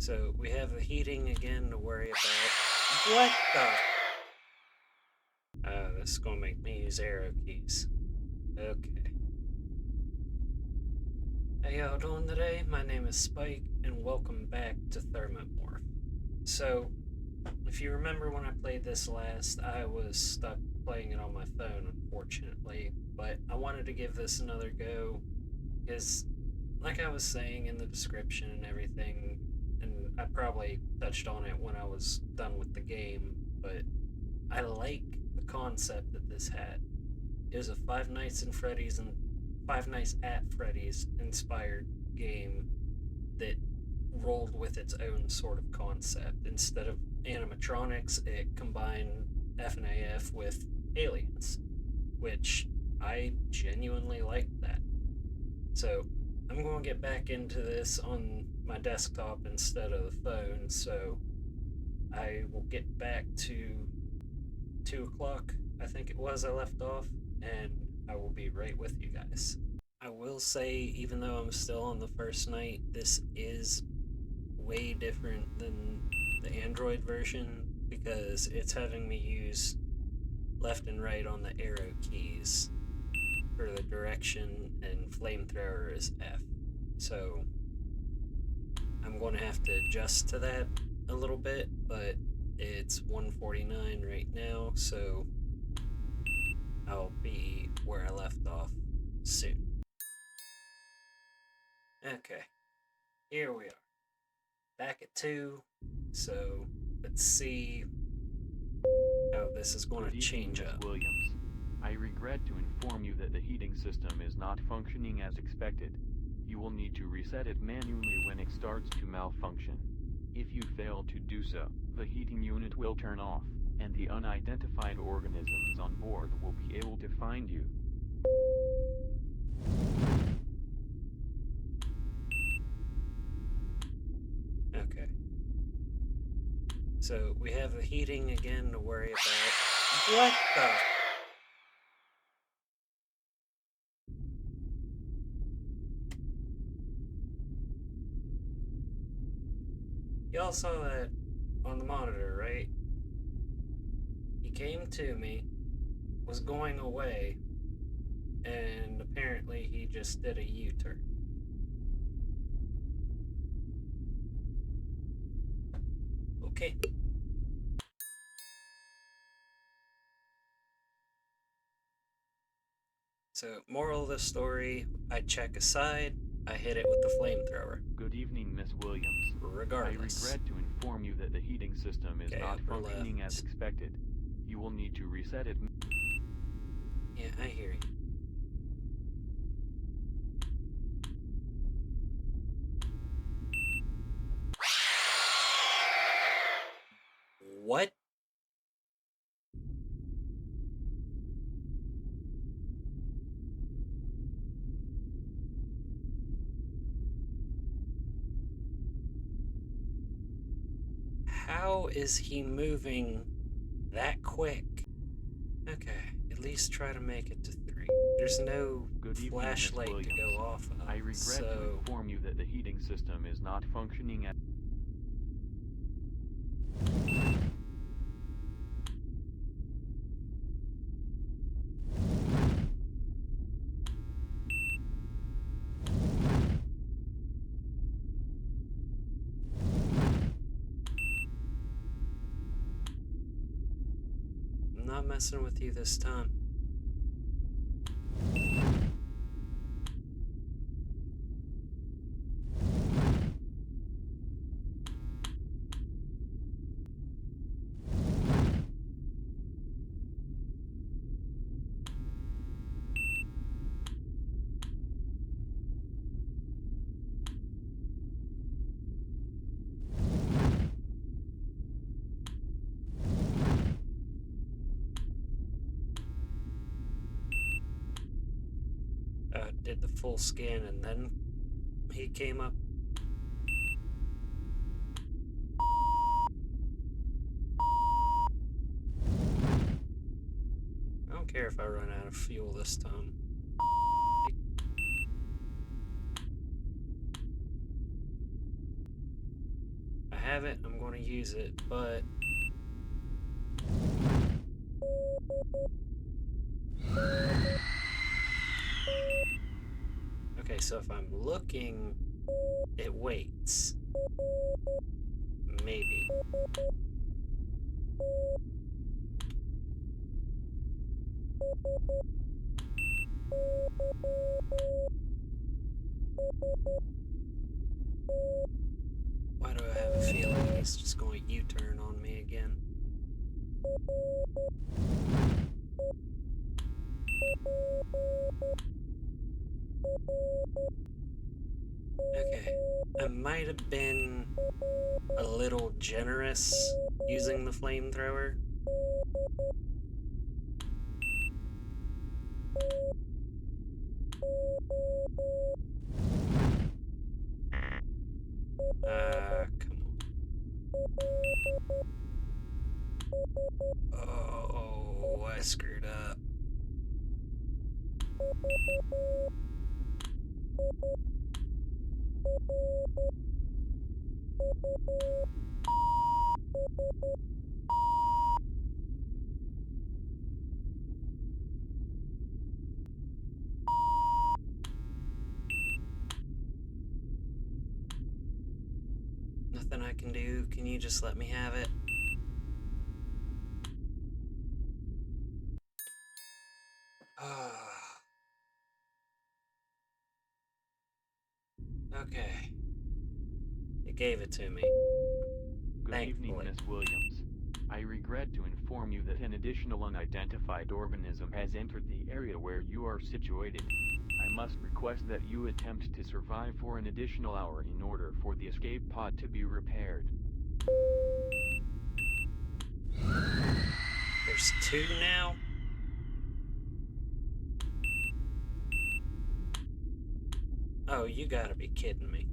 So we have the heating again to worry about. What the? This is gonna make me use arrow keys. Okay. How y'all doing today? My name is Spike, and welcome back to Thermomorph. So, if you remember when I played this last, I was stuck playing it on my phone, unfortunately. But I wanted to give this another go, because, like I was saying in the description and everything, and I probably touched on it when I was done with the game, but I like the concept that this had. It was a Five Nights at Freddy's inspired game that rolled with its own sort of concept. Instead of animatronics, it combined FNAF with aliens, which I genuinely liked that. So I'm going to get back into this on my desktop instead of the phone, so I will get back to 2 o'clock, I think it was, I left off, and I will be right with you guys. I will say, even though I'm still on the first night, this is way different than the Android version because it's having me use left and right on the arrow keys for the direction, and flamethrower is F. So I'm going to have to adjust to that a little bit, but it's 1:49 right now, so I'll be where I left off soon. Okay, here we are. Back at 2, so let's see how this is going to change up. Williams. I regret to inform you that the heating system is not functioning as expected. You will need to reset it manually when it starts to malfunction. If you fail to do so, the heating unit will turn off, and the unidentified organisms on board will be able to find you. Okay. So we have the heating again to worry about. What the? Y'all saw that on the monitor, right? He came to me, was going away, and apparently he just did a U-turn. Okay. So, moral of the story, I check aside, I hit it with the flamethrower. Good evening, Miss Williams. Regardless. I regret to inform you that the heating system is not functioning as expected. You will need to reset it. Yeah, I hear you. What? How is he moving that quick? Okay, at least try to make it to 3. There's no flashlight to go off of. I regret to inform you that the heating system is not functioning as... I'm not messing with you this time. Did the full scan and then he came up. I don't care if I run out of fuel this time. have it, I'm going to use it, but... Okay, so if I'm looking, it waits. Maybe. Why do I have a feeling he's just going to U-turn on me again? Okay, I might have been a little generous using the flamethrower. Come on. Oh, I screwed up. Nothing I can do. Can you just let me have it? Okay. It gave it to me. Good evening, Thankfully. Miss Williams. I regret to inform you that an additional unidentified organism has entered the area where you are situated. I must request that you attempt to survive for an additional hour in order for the escape pod to be repaired. There's 2 now? Oh, you gotta be kidding me.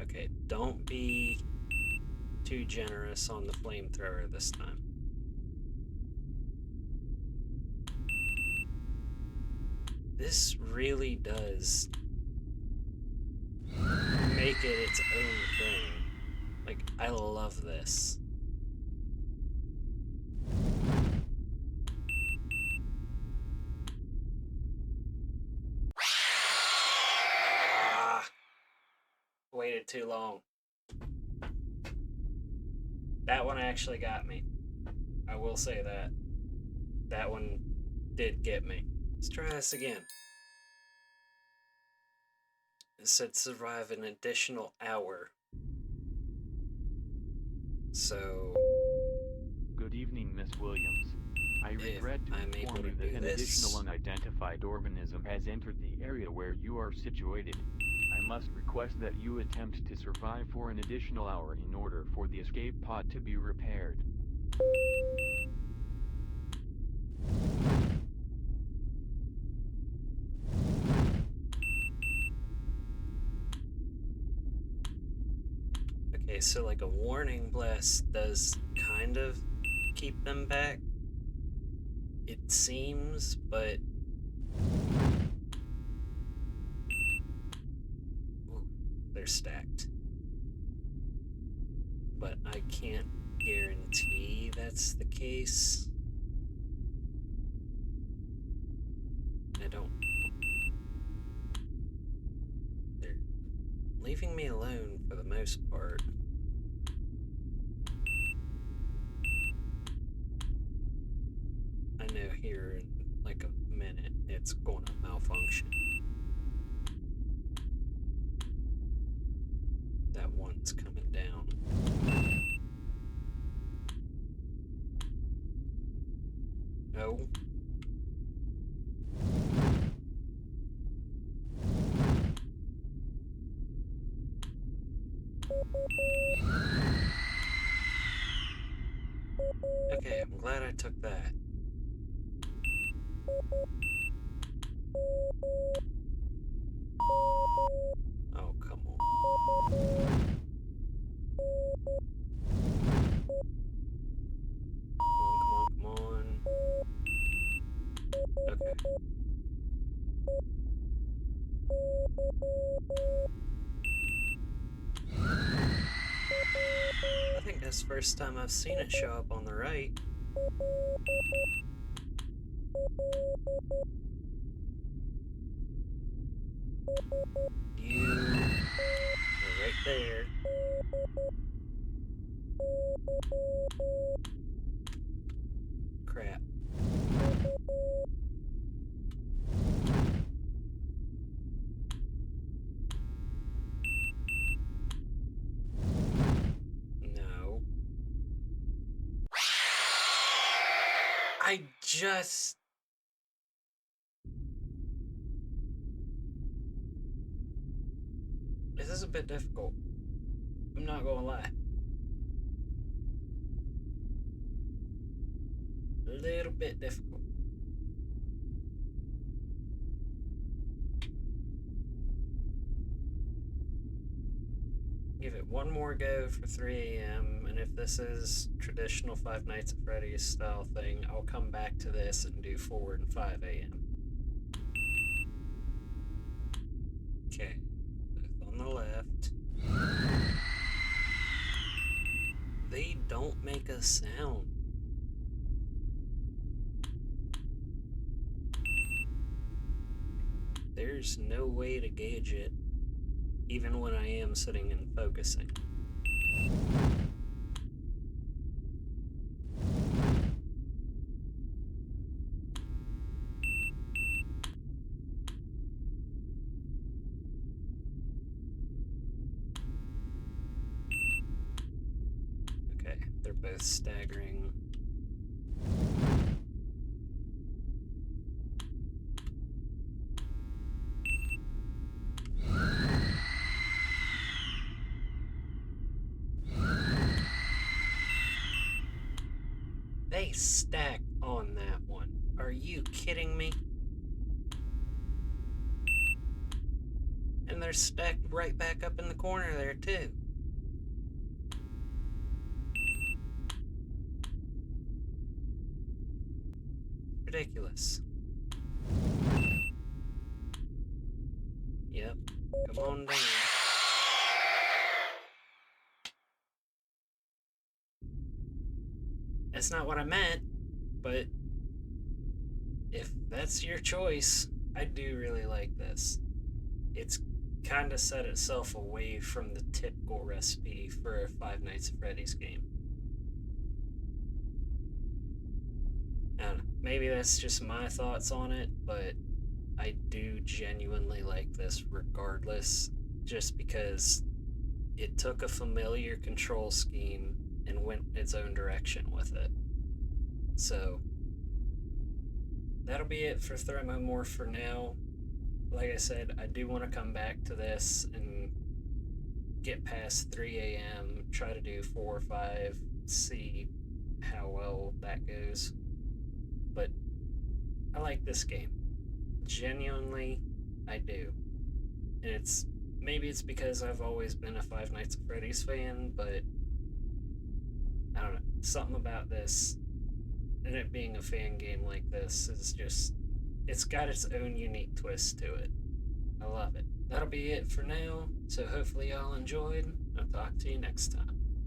Okay, don't be too generous on the flamethrower this time. This really does make it its own thing. Like, I love this. Ah, waited too long. That one actually got me. I will say that. That one did get me. Let's try this again. It said survive an additional hour. So... Good evening, Miss Williams. I regret to I'm inform able you to that do an this. additional unidentified organism has entered the area where you are situated. I must request that you attempt to survive for an additional hour in order for the escape pod to be repaired. Okay, so like a warning blast does kind of keep them back. It seems, but... Ooh, they're stacked. But I can't guarantee that's the case. I don't... They're leaving me alone for the most part. I know here in like a minute it's going to malfunction. That one's coming down. No. Okay, I'm glad I took that. Oh, come on. Come on, come on, come on. Okay. I think that's the first time I've seen it show up on the right. You are right there. Crap. No. I just... This is a bit difficult. I'm not gonna lie. A little bit difficult. Give it one more go for 3 a.m. and if this is traditional Five Nights at Freddy's style thing, I'll come back to this and do 4 and 5 a.m. Okay, both on the left. They don't make a sound. There's no way to gauge it, even when I am sitting and focusing. Okay, they're both staggering. They stacked on that one. Are you kidding me? And they're stacked right back up in the corner there, too. Ridiculous. Yep. Come on down. That's not what I meant, but if that's your choice, I do really like this. It's kind of set itself away from the typical recipe for a Five Nights at Freddy's game. I don't know, maybe that's just my thoughts on it, but I do genuinely like this regardless, just because it took a familiar control scheme and went its own direction with it. So that'll be it for Thermomorph for now. Like I said, I do want to come back to this and get past 3 a.m., try to do 4 or 5, see how well that goes. But I like this game. Genuinely, I do. And maybe it's because I've always been a Five Nights at Freddy's fan, but I don't know. Something about this, and it being a fan game like this, is just, it's got its own unique twist to it. I love it. That'll be it for now, so hopefully y'all enjoyed. I'll talk to you next time.